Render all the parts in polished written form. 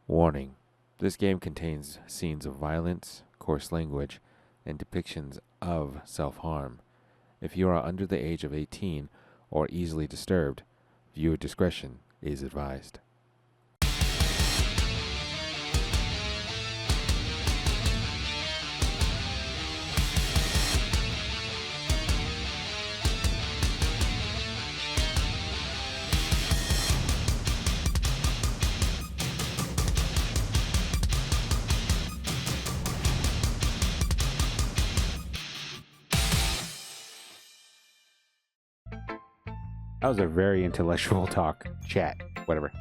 Warning: this game contains scenes of violence, coarse language, and depictions of self harm. If you are under the age of 18 or easily disturbed, viewer discretion is advised. That was a very intellectual talk. Chat. Whatever.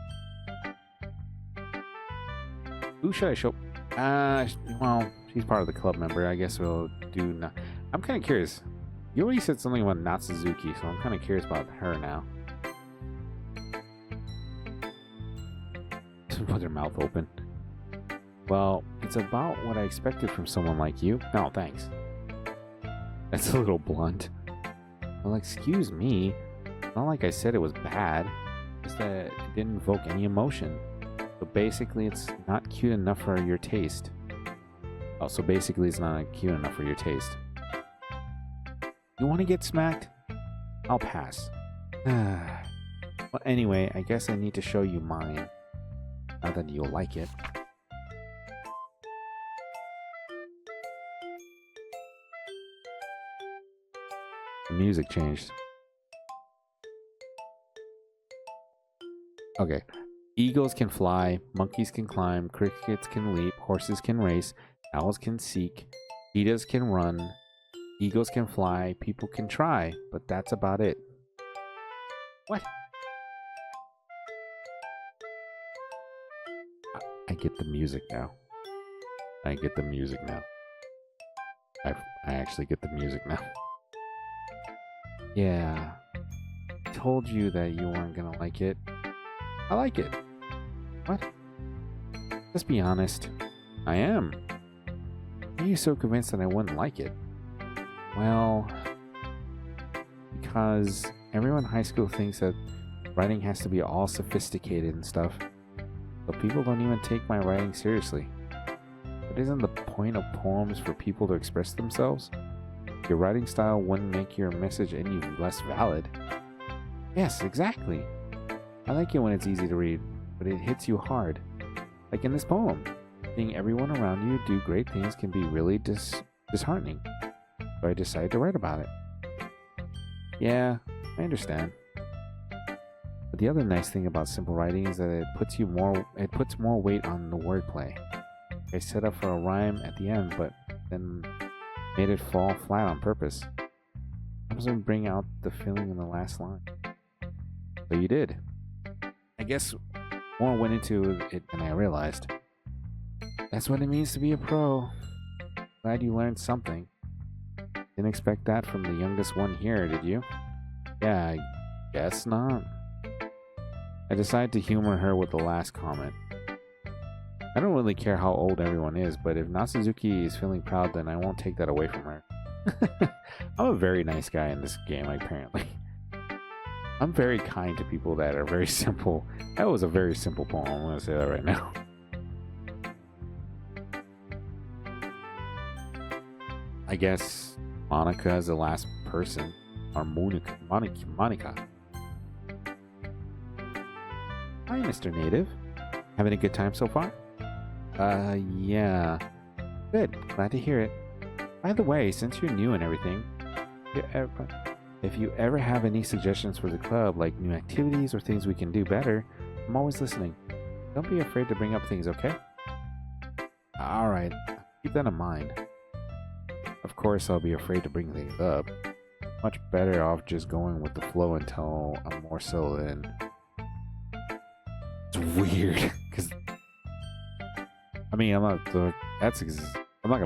Who should I show? Well, she's part of the club member. I guess we'll do. I'm kind of curious. You already said something about Natsuzuki, so I'm kind of curious about her now. Put her mouth open. Well, it's about what I expected from someone like you. No, thanks. That's a little blunt. Well, excuse me. Not like I said it was bad, just that it didn't evoke any emotion. So basically, it's not cute enough for your taste. Oh, so basically, it's not cute enough for your taste. You want to get smacked? I'll pass. Well, anyway, I guess I need to show you mine. Not that you'll like it. The music changed. Okay. Eagles can fly, monkeys can climb, crickets can leap, horses can race, owls can seek, cheetahs can run, eagles can fly, people can try, but that's about it. What? I get the music now. I get the music now. I actually get the music now. Yeah. I told you that you weren't gonna like it. I like it. What? Just be honest. I am. Why are you so convinced that I wouldn't like it? Well, because everyone in high school thinks that writing has to be all sophisticated and stuff. So people don't even take my writing seriously. But isn't the point of poems for people to express themselves? Your writing style wouldn't make your message any less valid. Yes, exactly. I like it when it's easy to read, but it hits you hard. Like in this poem. Seeing everyone around you do great things can be really disheartening. So I decided to write about it. Yeah, I understand. But the other nice thing about simple writing is that it puts more weight on the wordplay. I set up for a rhyme at the end, but then made it fall flat on purpose. I was going to bring out the feeling in the last line. So you did. I guess more went into it than I realized. That's what it means to be a pro. Glad you learned something. Didn't expect that from the youngest one here, did you? Yeah, I guess not. I decided to humor her with the last comment. I don't really care how old everyone is, but if Natsuzuki is feeling proud, then I won't take that away from her. I'm a very nice guy in this game, apparently. I'm very kind to people that are very simple. That was a very simple poem. I'm going to say that right now. I guess Monica is the last person. Or Monica. Hi, Mr. Native. Having a good time so far? Yeah. Good. Glad to hear it. By the way, since you're new and everything, if you ever have any suggestions for the club, like new activities or things we can do better, I'm always listening. Don't be afraid to bring up things, okay? Alright, keep that in mind. Of course, I'll be afraid to bring things up. Much better off just going with the flow until I'm more settled in. It's weird, because... I mean, I'm not gonna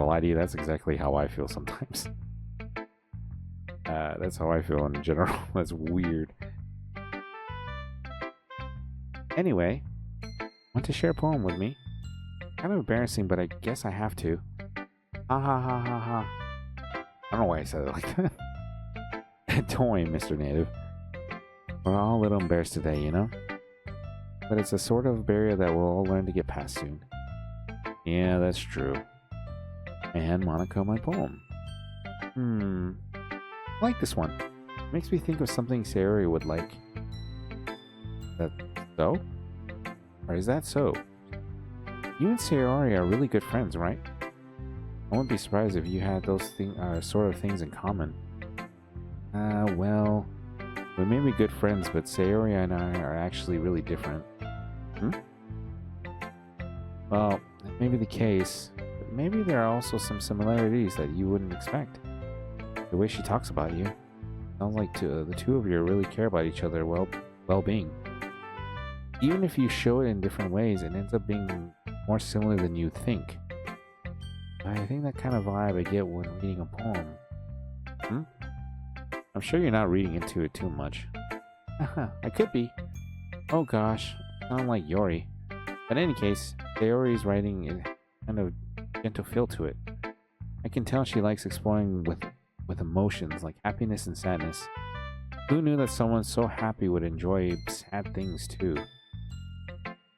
lie to you, that's exactly how I feel sometimes. That's how I feel in general. That's weird. Anyway, want to share a poem with me? Kind of embarrassing, but I guess I have to. Ha ha ha ha ha. I don't know why I said it like that. Don't worry, Mr. Native. We're all a little embarrassed today, you know? but it's a sort of barrier that we'll all learn to get past soon. Yeah, that's true. I hand Monica my poem. I like this one. It makes me think of something Sayori would like. That so? Or is that so? You and Sayori are really good friends, right? I wouldn't be surprised if you had those sort of things in common. Well, we may be good friends, but Sayori and I are actually really different. Well, that may be the case, but maybe there are also some similarities that you wouldn't expect. The way she talks about you, sounds like the two of you really care about each other's well-being. Even if you show it in different ways, it ends up being more similar than you think. I think that kind of vibe I get when reading a poem. I'm sure you're not reading into it too much. I could be. Oh gosh, sound like Yori. But in any case, Sayori's writing is kind of gentle feel to it. I can tell she likes exploring with emotions like happiness and sadness. Who knew that someone so happy would enjoy sad things too?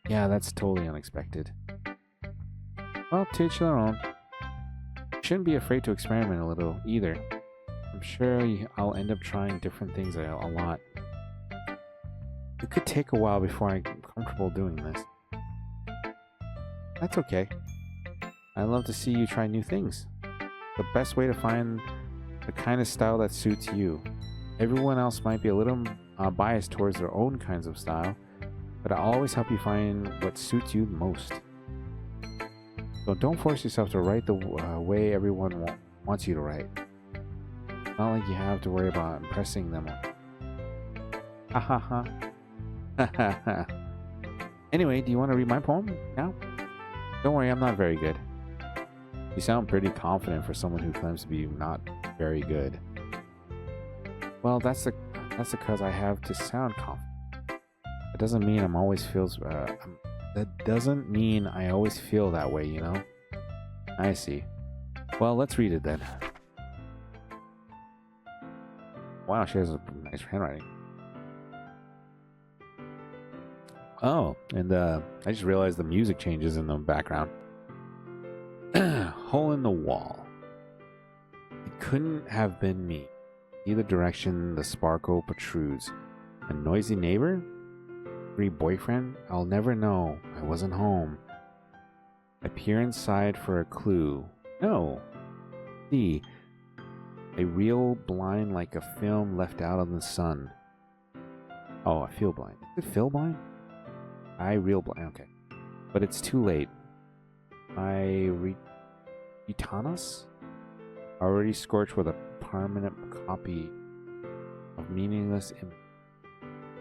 Yeah, that's totally unexpected. Well, to each their own. Shouldn't be afraid to experiment a little either. I'm sure I'll end up trying different things a lot. It could take a while before I'm comfortable doing this. That's okay. I love to see you try new things. The best way to find the kind of style that suits you. Everyone else might be a little biased towards their own kinds of style, but I'll always help you find what suits you most. So don't force yourself to write the way everyone wants you to write. It's not like you have to worry about impressing them. Ha ha ha. Ha ha ha. Anyway, do you want to read my poem now? Don't worry, I'm not very good. You sound pretty confident for someone who claims to be not very good. Well, that's because I have to sound confident. It doesn't mean I'm always feels. That doesn't mean I always feel that way, you know? I see. Well, let's read it then. Wow, she has a nice handwriting. Oh, and I just realized the music changes in the background. Hole in the wall. It couldn't have been me. Either direction, the sparkle protrudes. A noisy neighbor? Free boyfriend? I'll never know. I wasn't home. I peer inside for a clue. No. See. A real blind like a film left out in the sun. Oh, I feel blind. Is it feel blind? I real blind. Okay. But it's too late. My retinas? Already scorched with a permanent copy of meaningless image.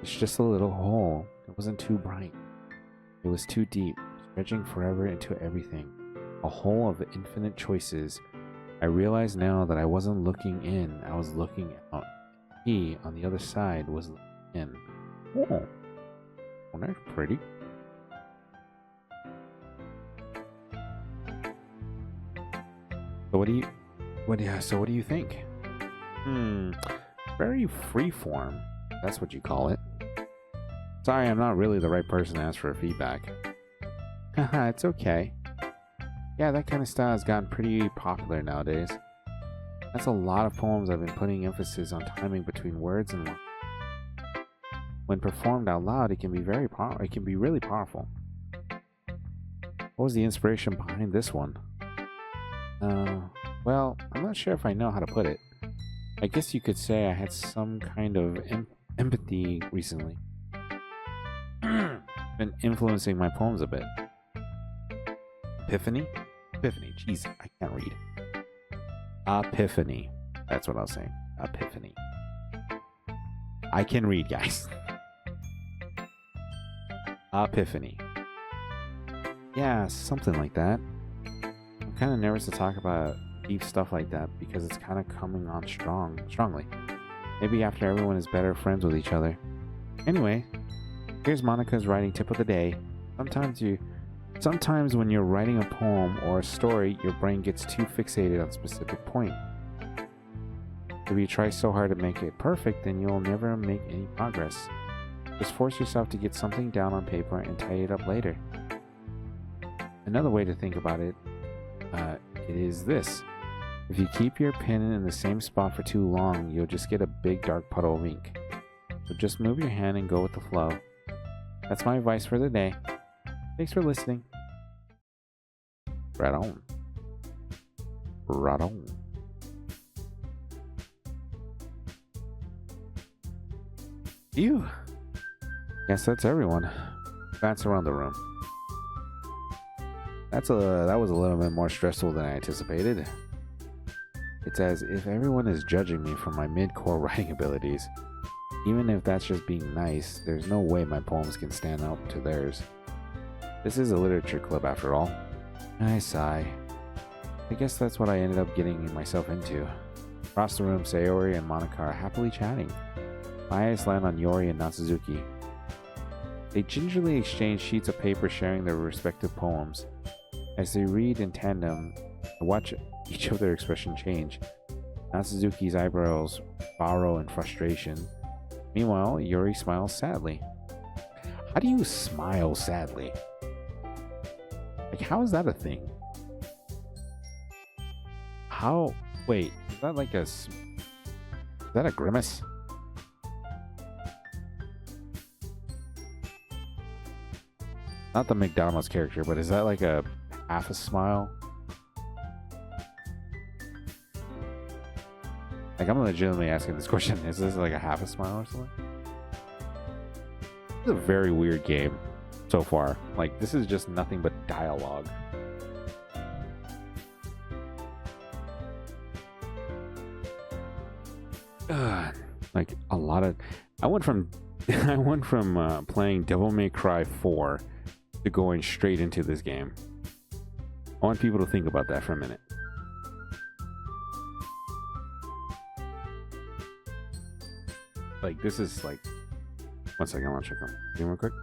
It's just a little hole. It wasn't too bright. It was too deep, stretching forever into everything. A hole of infinite choices. I realize now that I wasn't looking in, I was looking out. He, on the other side, was looking in. Oh, well, that's pretty. So what do you think? Very freeform. That's what you call it. Sorry, I'm not really the right person to ask for feedback. Haha, it's okay. Yeah, that kind of style has gotten pretty popular nowadays. That's a lot of poems I've been putting emphasis on timing between words and lines. When performed out loud, it can be really powerful. What was the inspiration behind this one? Well, I'm not sure if I know how to put it. I guess you could say I had some kind of empathy recently. Been influencing my poems a bit. Epiphany? Epiphany. Jeez, I can't read. Epiphany. That's what I was saying. Epiphany. I can read, guys. Epiphany. Yeah, something like that. I'm kind of nervous to talk about deep stuff like that because it's kind of coming on strongly. Maybe after everyone is better friends with each other. Anyway, here's Monica's writing tip of the day. Sometimes when you're writing a poem or a story, your brain gets too fixated on a specific point. If you try so hard to make it perfect, then you'll never make any progress. Just force yourself to get something down on paper and tidy it up later. Another way to think about it, it is this. If you keep your pen in the same spot for too long, you'll just get a big dark puddle of ink. So just move your hand and go with the flow. That's my advice for the day. Thanks for listening. Right on. Right on. Phew. Guess that's everyone. Glance around the room. That was a little bit more stressful than I anticipated. It's as if everyone is judging me for my mid-core writing abilities. Even if that's just being nice, there's no way my poems can stand up to theirs. This is a literature club after all. I sigh. I guess that's what I ended up getting myself into. Across the room, Sayori and Monica are happily chatting. My eyes land on Yori and Natsuzuki. They gingerly exchange sheets of paper sharing their respective poems. As they read in tandem, I watch each of their expression change. Natsuzuki's eyebrows furrow in frustration. Meanwhile, Yori smiles sadly. How do you smile sadly? Like, how is that a thing? How? Wait, is that like is that a grimace? Not the McDonald's character, but is that like a half a smile? Like, I'm legitimately asking this question. Is this like a half a smile or something? This is a very weird game so far. Like, this is just nothing but dialogue. Like a lot of... I went from playing Devil May Cry 4 to going straight into this game. I want people to think about that for a minute. Like, this is like... One second, I want to check on game real quick.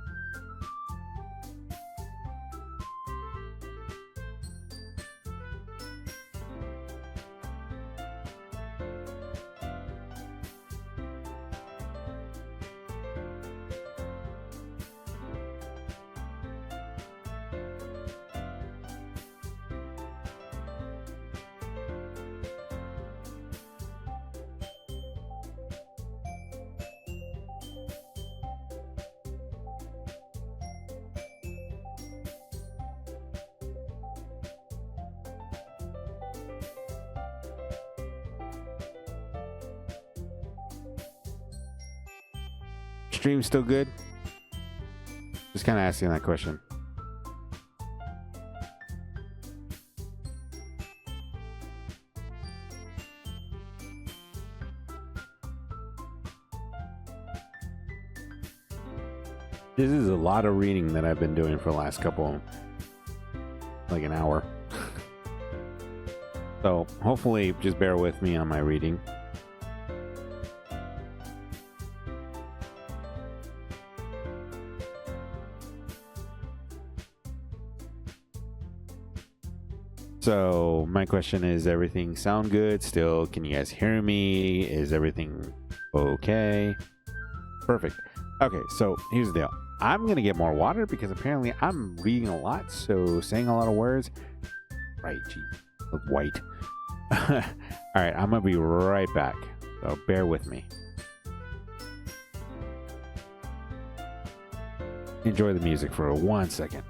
Stream still good? Just kind of asking that question. This is a lot of reading that I've been doing for the last couple, like an hour. So hopefully just bear with me on my reading. So my question is, everything sound good still? Can you guys hear me? Is everything okay? Perfect. Okay, so here's the deal. I'm going to get more water because apparently I'm reading a lot, so saying a lot of words. Right, geez. Look white. All right, I'm going to be right back. So bear with me. Enjoy the music for 1 second.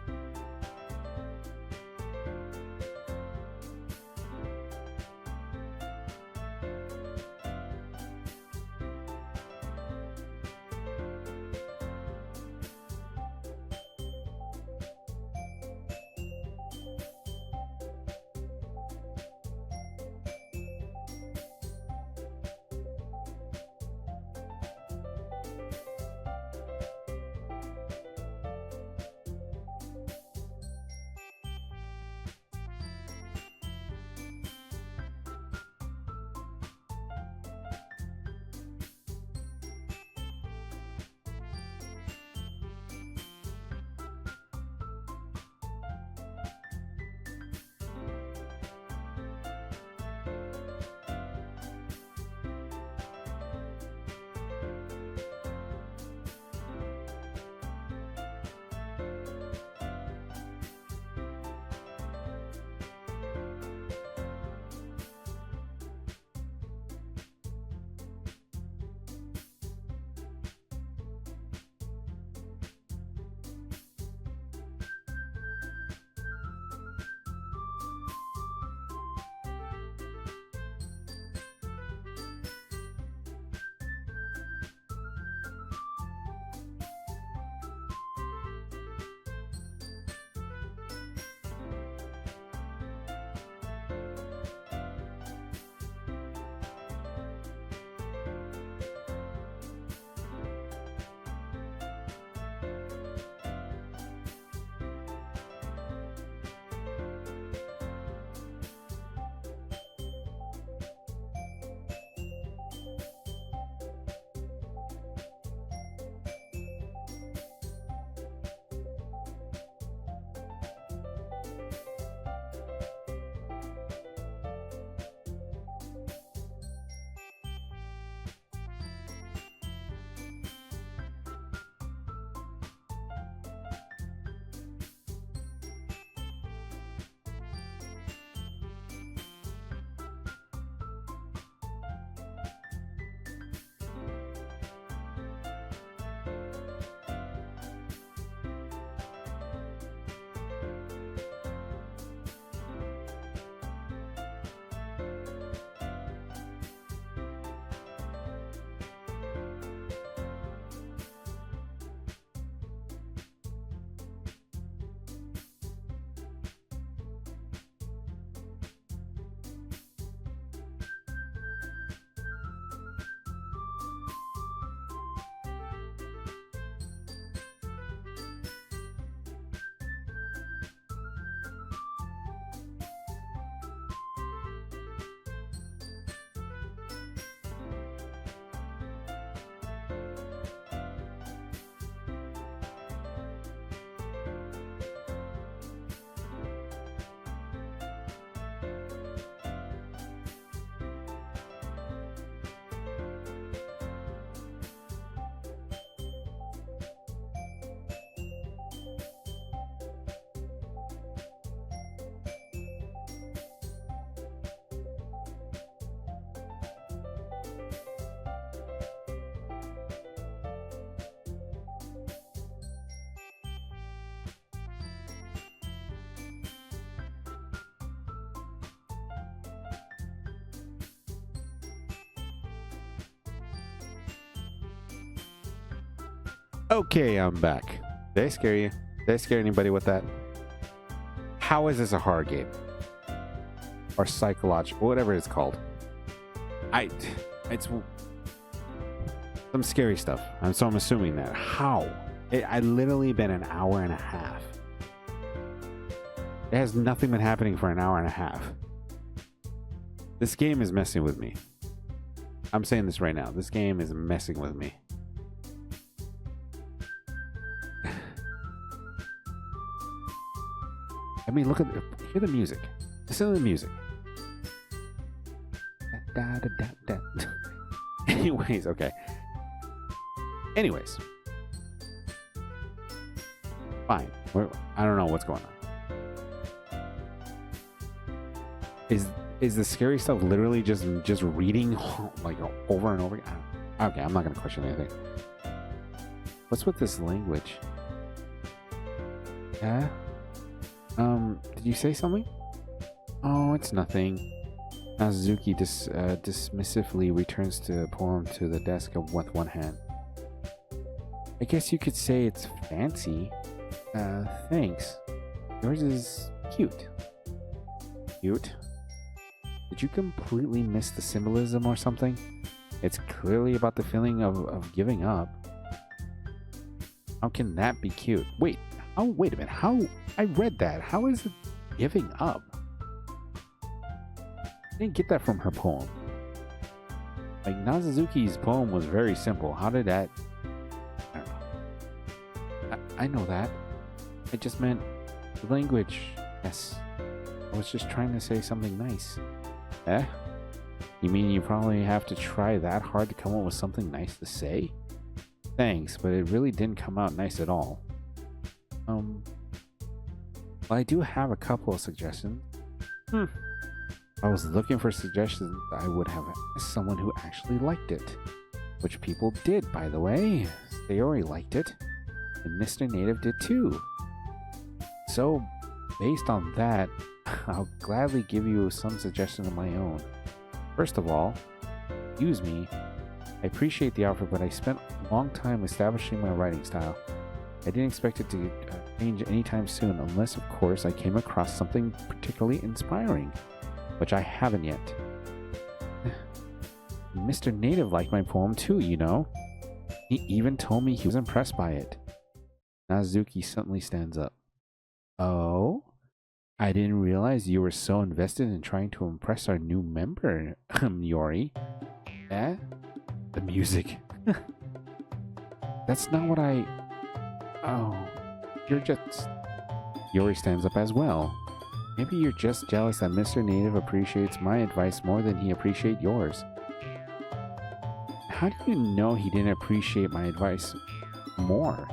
Okay, I'm back. Did I scare you? Did I scare anybody with that? How is this a horror game? Or psychological, whatever it's called. It's some scary stuff. So I'm assuming that. How? I literally been an hour and a half. It has nothing been happening for an hour and a half. This game is messing with me. I'm saying this right now. This game is messing with me. I mean, hear the music. Listen to the music. Da, da, da, da, da. Anyways, okay. Anyways. Fine. I don't know what's going on. Is the scary stuff literally just reading like over and over again? Okay, I'm not gonna question anything. What's with this language? Yeah? Did you say something? Oh, it's nothing. Nazuki dismissively returns the poem to the desk with one hand. I guess you could say it's fancy. Thanks. Yours is cute. Cute? Did you completely miss the symbolism or something? It's clearly about the feeling of giving up. How can that be cute? Wait a minute. How? I read that. How is it giving up? I didn't get that from her poem. Like, Nazuki's poem was very simple. How did that... I don't know. I know that. I just meant the language. Yes. I was just trying to say something nice. Eh? You mean you probably have to try that hard to come up with something nice to say? Thanks, but it really didn't come out nice at all. Well, I do have a couple of suggestions. If I was looking for suggestions, I would have asked someone who actually liked it. Which people did, by the way. Sayori liked it. And Mr. Native did too. So, based on that, I'll gladly give you some suggestions of my own. First of all, excuse me. I appreciate the offer, but I spent a long time establishing my writing style. I didn't expect it to change anytime soon, unless, of course, I came across something particularly inspiring, which I haven't yet. Mr. Native liked my poem too, you know. He even told me he was impressed by it. Nazuki suddenly stands up. Oh? I didn't realize you were so invested in trying to impress our new member, Yori. Eh? The music. That's not what I... Oh, you're just... Yori stands up as well. Maybe you're just jealous that Mr. Native appreciates my advice more than he appreciates yours. How do you know he didn't appreciate my advice more?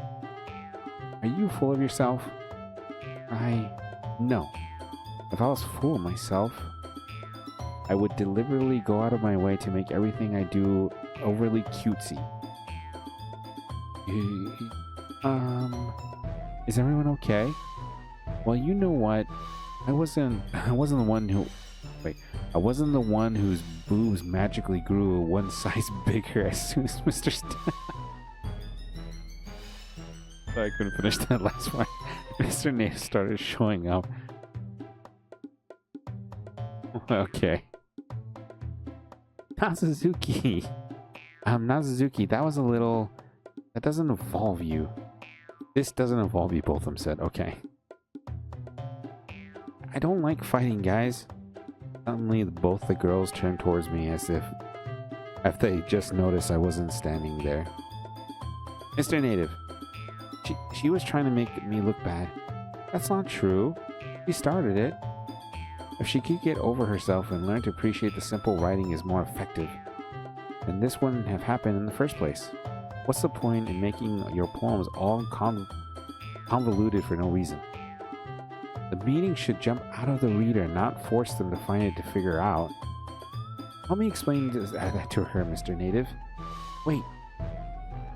Are you full of yourself? No. If I was full of myself, I would deliberately go out of my way to make everything I do overly cutesy. Is everyone okay? Well, you know what? I wasn't the one whose boobs magically grew one size bigger as soon as Mr. I couldn't finish that last one. Mr. Native started showing up. Okay. Nazuki. Nazuki, that was a little... That doesn't involve you. This doesn't involve you, both of them said. Okay. I don't like fighting, guys. Suddenly, both the girls turned towards me as if they just noticed I wasn't standing there. Mr. Native. She was trying to make me look bad. That's not true. She started it. If she could get over herself and learn to appreciate the simple writing is more effective, then this wouldn't have happened in the first place. What's the point in making your poems all convoluted for no reason? The meaning should jump out of the reader, not force them to find it to figure out. Help me explain that to her, Mr. Native. Wait.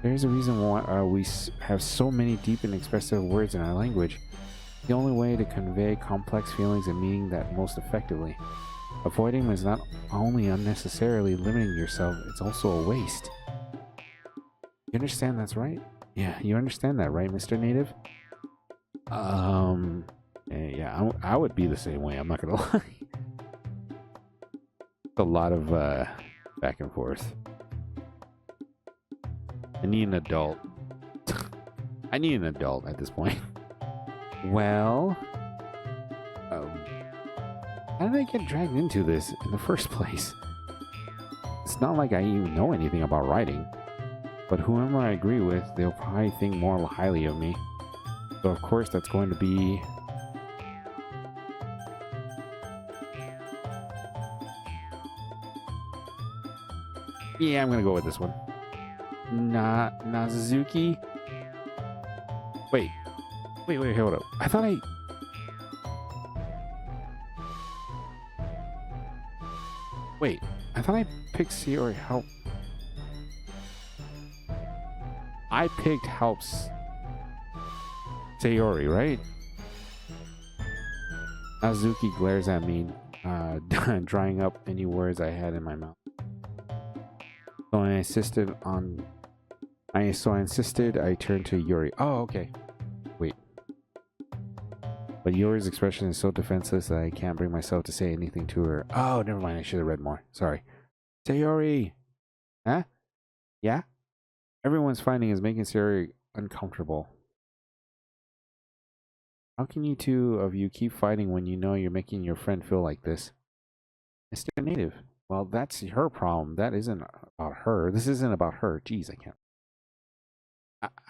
There's a reason why we have so many deep and expressive words in our language. The only way to convey complex feelings and meaning that most effectively. Avoiding them is not only unnecessarily limiting yourself, it's also a waste. You understand that's right? Yeah, you understand that, right, Mr. Native? Yeah, I would be the same way. I'm not gonna lie. A lot of back and forth. I need an adult. I need an adult at this point. Well, how did I get dragged into this in the first place? It's not like I even know anything about writing, but whoever I agree with, they'll probably think more highly of me. So of course that's going to be... Yeah, I'm gonna go with this one. Nazuki? Wait, hold up. I thought I picked Sayori help. I picked helps Sayori, right? Nazuki glares at me, drying up any words I had in my mouth. So I insisted, I turned to Yuri. Oh, okay. Wait. But Yuri's expression is so defenseless that I can't bring myself to say anything to her. Oh, never mind. I should have read more. Sorry. Sayori! Huh? Yeah? Everyone's fighting is making Sayori uncomfortable. How can you two of you keep fighting when you know you're making your friend feel like this? Mr. Native. Well, that's her problem. That isn't about her. This isn't about her. Jeez, I can't.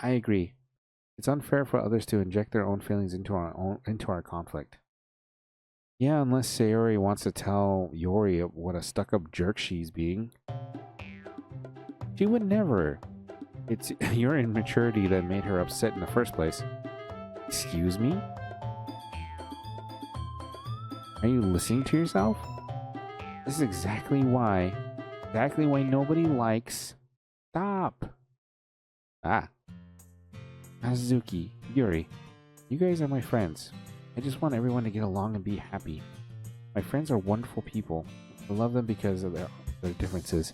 I agree. It's unfair for others to inject their own feelings into our conflict. Yeah, unless Sayori wants to tell Yori what a stuck-up jerk she's being. She would never. It's your immaturity that made her upset in the first place. Excuse me? Are you listening to yourself? This is exactly why nobody likes... Stop! Ah. Azuki, Yuri, you guys are my friends. I just want everyone to get along and be happy. My friends are wonderful people. I love them because of their differences.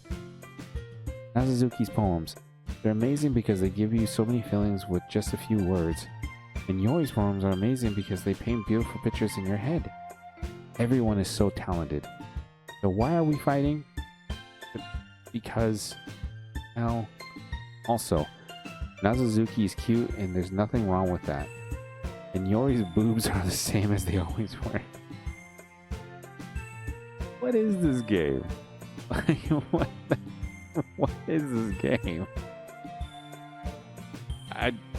Nazuki's poems. They're amazing because they give you so many feelings with just a few words. And Yori's poems are amazing because they paint beautiful pictures in your head. Everyone is so talented. So why are we fighting? Because, well, also, Nazuki is cute and there's nothing wrong with that. And Yori's boobs are the same as they always were. What is this game? What is this game?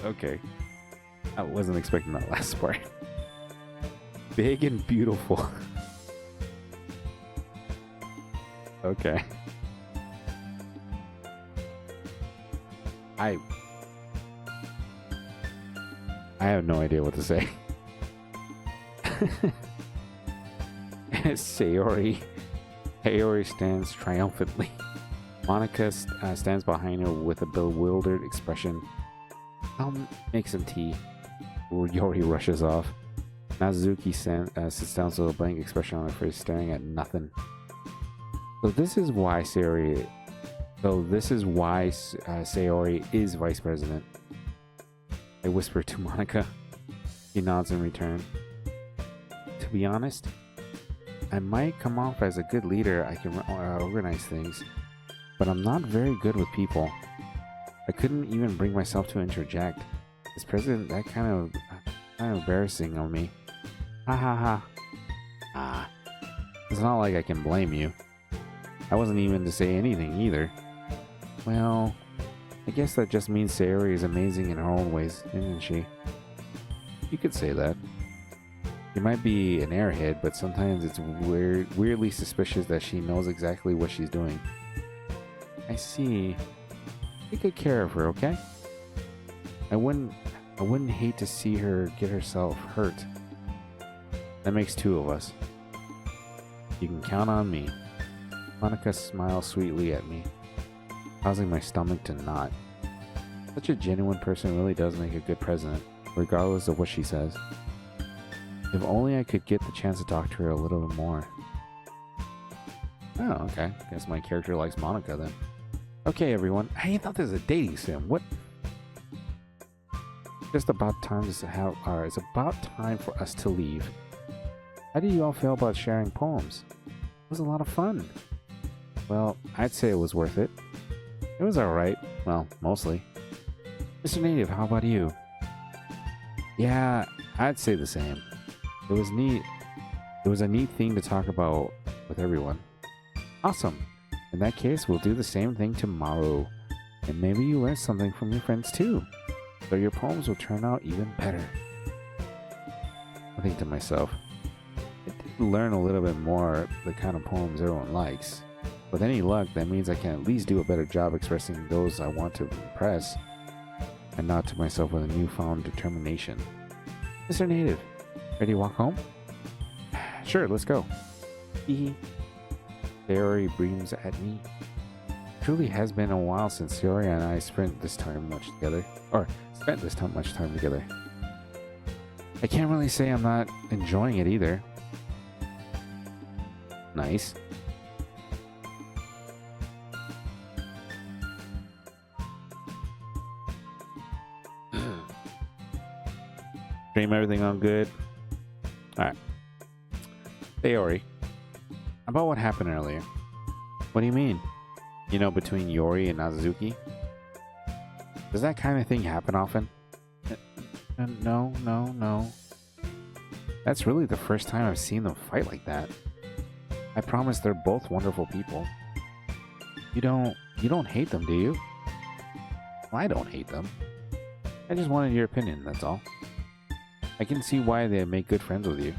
Okay. I wasn't expecting that last part. Big and beautiful. Okay. I have no idea what to say. Sayori stands triumphantly. Monica stands behind her with a bewildered expression. I'll make some tea. Yori rushes off. Nazuki sits down with a blank expression on her face, staring at nothing. So this is why Sayori is vice president. I whisper to Monica. She nods in return. To be honest, I might come off as a good leader. I can organize things, but I'm not very good with people. I couldn't even bring myself to interject. As president, that kind of embarrassing on me. Ha ha ha. Ah, it's not like I can blame you. I wasn't even to say anything either. Well, I guess that just means Sayori is amazing in her own ways, isn't she? You could say that. She might be an airhead, but sometimes it's weirdly suspicious that she knows exactly what she's doing. I see. Take good care of her, okay? I wouldn't hate to see her get herself hurt. That makes two of us. You can count on me. Monica smiles sweetly at me, causing my stomach to knot. Such a genuine person really does make a good president, regardless of what she says. If only I could get the chance to talk to her a little bit more. Oh, okay. Guess my character likes Monica then. Okay, everyone. I thought this was a dating sim. What? Just about time to have. It's about time for us to leave. How do you all feel about sharing poems? It was a lot of fun. Well, I'd say it was worth it. It was alright. Well, mostly. Mr. Native, how about you? Yeah, I'd say the same. It was neat. It was a neat thing to talk about with everyone. Awesome. In that case, we'll do the same thing tomorrow. And maybe you learn something from your friends too. So your poems will turn out even better. I think to myself, I did learn a little bit more the kind of poems everyone likes. With any luck, that means I can at least do a better job expressing those I want to impress. And nod to myself with a newfound determination. Mr. Native, ready to walk home? Sure, let's go. Hee Sayori beams at me. Truly has been a while since Sayori and I spent this time much together. I can't really say I'm not enjoying it either. Nice. Stream everything on good. Alright. Sayori, about what happened earlier. What do you mean? You know, between Yori and Nazuki? Does that kind of thing happen often? No. That's really the first time I've seen them fight like that. I promise they're both wonderful people. You don't hate them, do you? Well, I don't hate them. I just wanted your opinion, that's all. I can see why they make good friends with you.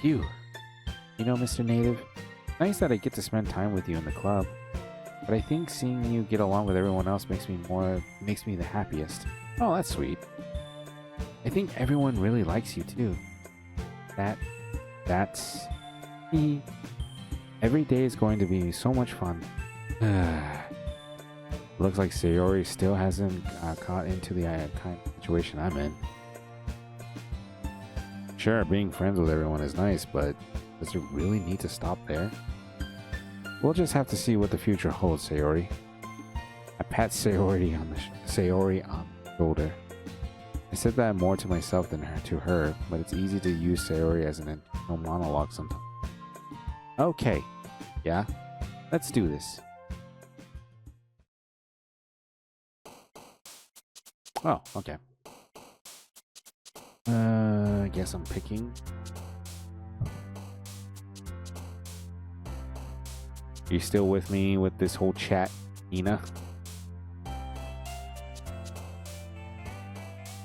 Phew. You know, Mr. Native, nice that I get to spend time with you in the club. But I think seeing you get along with everyone else makes me the happiest. Oh, that's sweet. I think everyone really likes you too. That's me. Every day is going to be so much fun. Looks like Sayori still hasn't caught into the kind of situation I'm in. Sure, being friends with everyone is nice, but does it really need to stop there? We'll just have to see what the future holds, Sayori. I pat Sayori on the shoulder. I said that more to myself than to her, but it's easy to use Sayori as an internal monologue sometimes. Okay, yeah, let's do this. Oh, okay. I guess I'm picking. Are you still with me with this whole chat, Ina?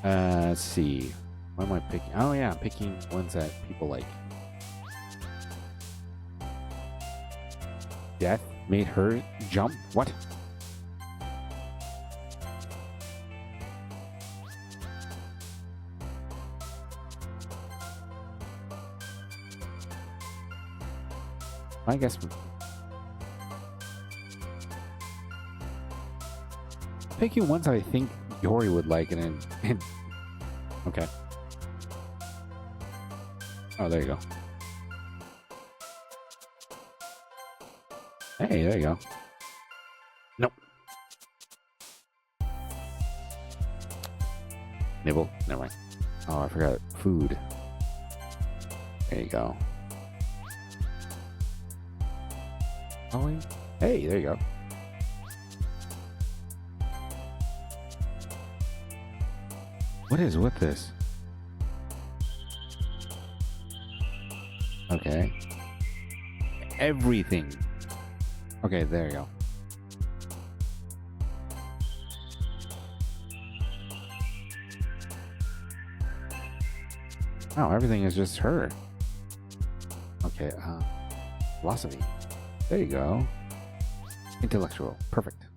Let's see. What am I picking? Oh yeah, I'm picking ones that people like. Death made her jump? What? I guess picking ones that I think Yori would like, and okay. Oh, there you go. Hey, there you go. Nope. Nibble. Never mind. Oh, I forgot food. There you go. Oh, hey, there you go. What is with this? Okay. Everything. Okay, there you go. Oh, everything is just her. Okay, philosophy. There you go. Intellectual. Perfect.